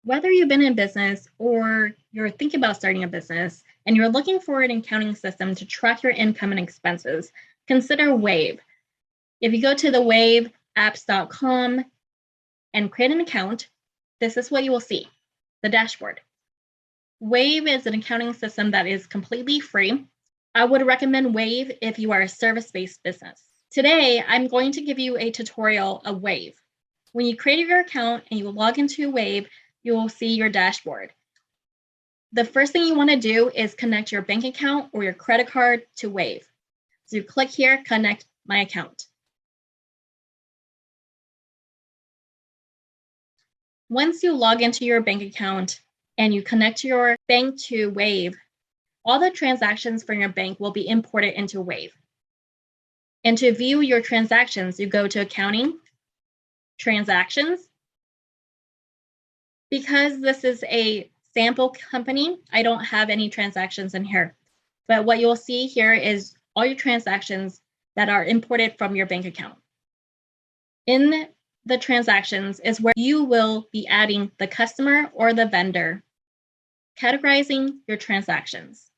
Whether you've been in business or you're thinking about starting a business and you're looking for an accounting system to track your income and expenses, consider Wave. If you go to the waveapps.com and create an account, this is what you will see, the dashboard. Wave is an accounting system that is completely free. I would recommend Wave if you are a service-based business. Today, I'm going to give you a tutorial of Wave. When you create your account and you log into Wave, you will see your dashboard. The first thing you want to do is connect your bank account or your credit card to Wave. So you click here, connect my account. Once you log into your bank account and you connect your bank to Wave, all the transactions from your bank will be imported into Wave. And to view your transactions, you go to Accounting, Transactions. Because this is a sample company, I don't have any transactions in here. But what you'll see here is all your transactions that are imported from your bank account. In the transactions is where you will be adding the customer or the vendor, categorizing your transactions.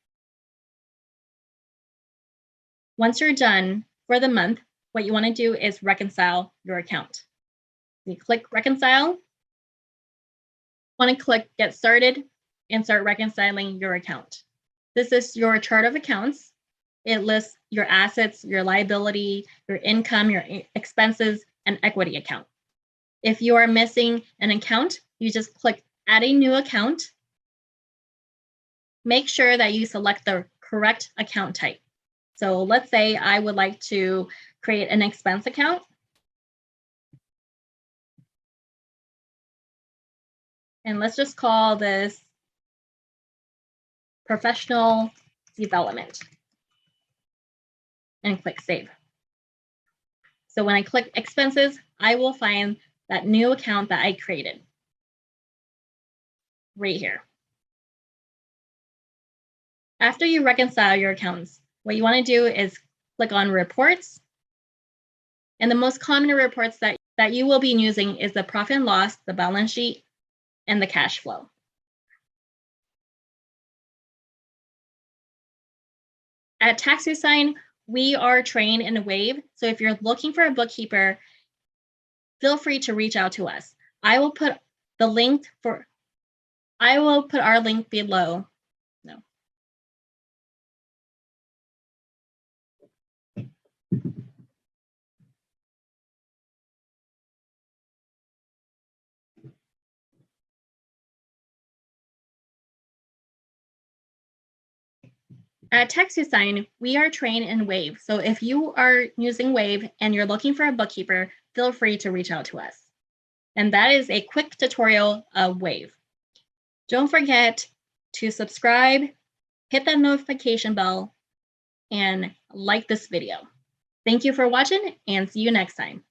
Once you're done for the month, what you want to do is reconcile your account. You click Reconcile. Want to click Get Started and start reconciling your account. This is your chart of accounts. It lists your assets, your liability, your income, your expenses, and equity account. If you are missing an account, you just click Add a new account. Make sure that you select the correct account type. So let's say I would like to create an expense account. And let's just call this Professional Development and click Save. So when I click Expenses, I will find that new account that I created right here. After you reconcile your accounts, what you want to do is click on Reports. And the most common reports that you will be using is the profit and loss, the balance sheet, and the cash flow. At Tax Design, we are trained in Wave. So if you're looking for a bookkeeper, feel free to reach out to us. I will put our link below. No. At Tax Design, we are trained in Wave. So if you are using Wave and you're looking for a bookkeeper, feel free to reach out to us. And that is a quick tutorial of Wave. Don't forget to subscribe, hit that notification bell, and like this video. Thank you for watching and see you next time.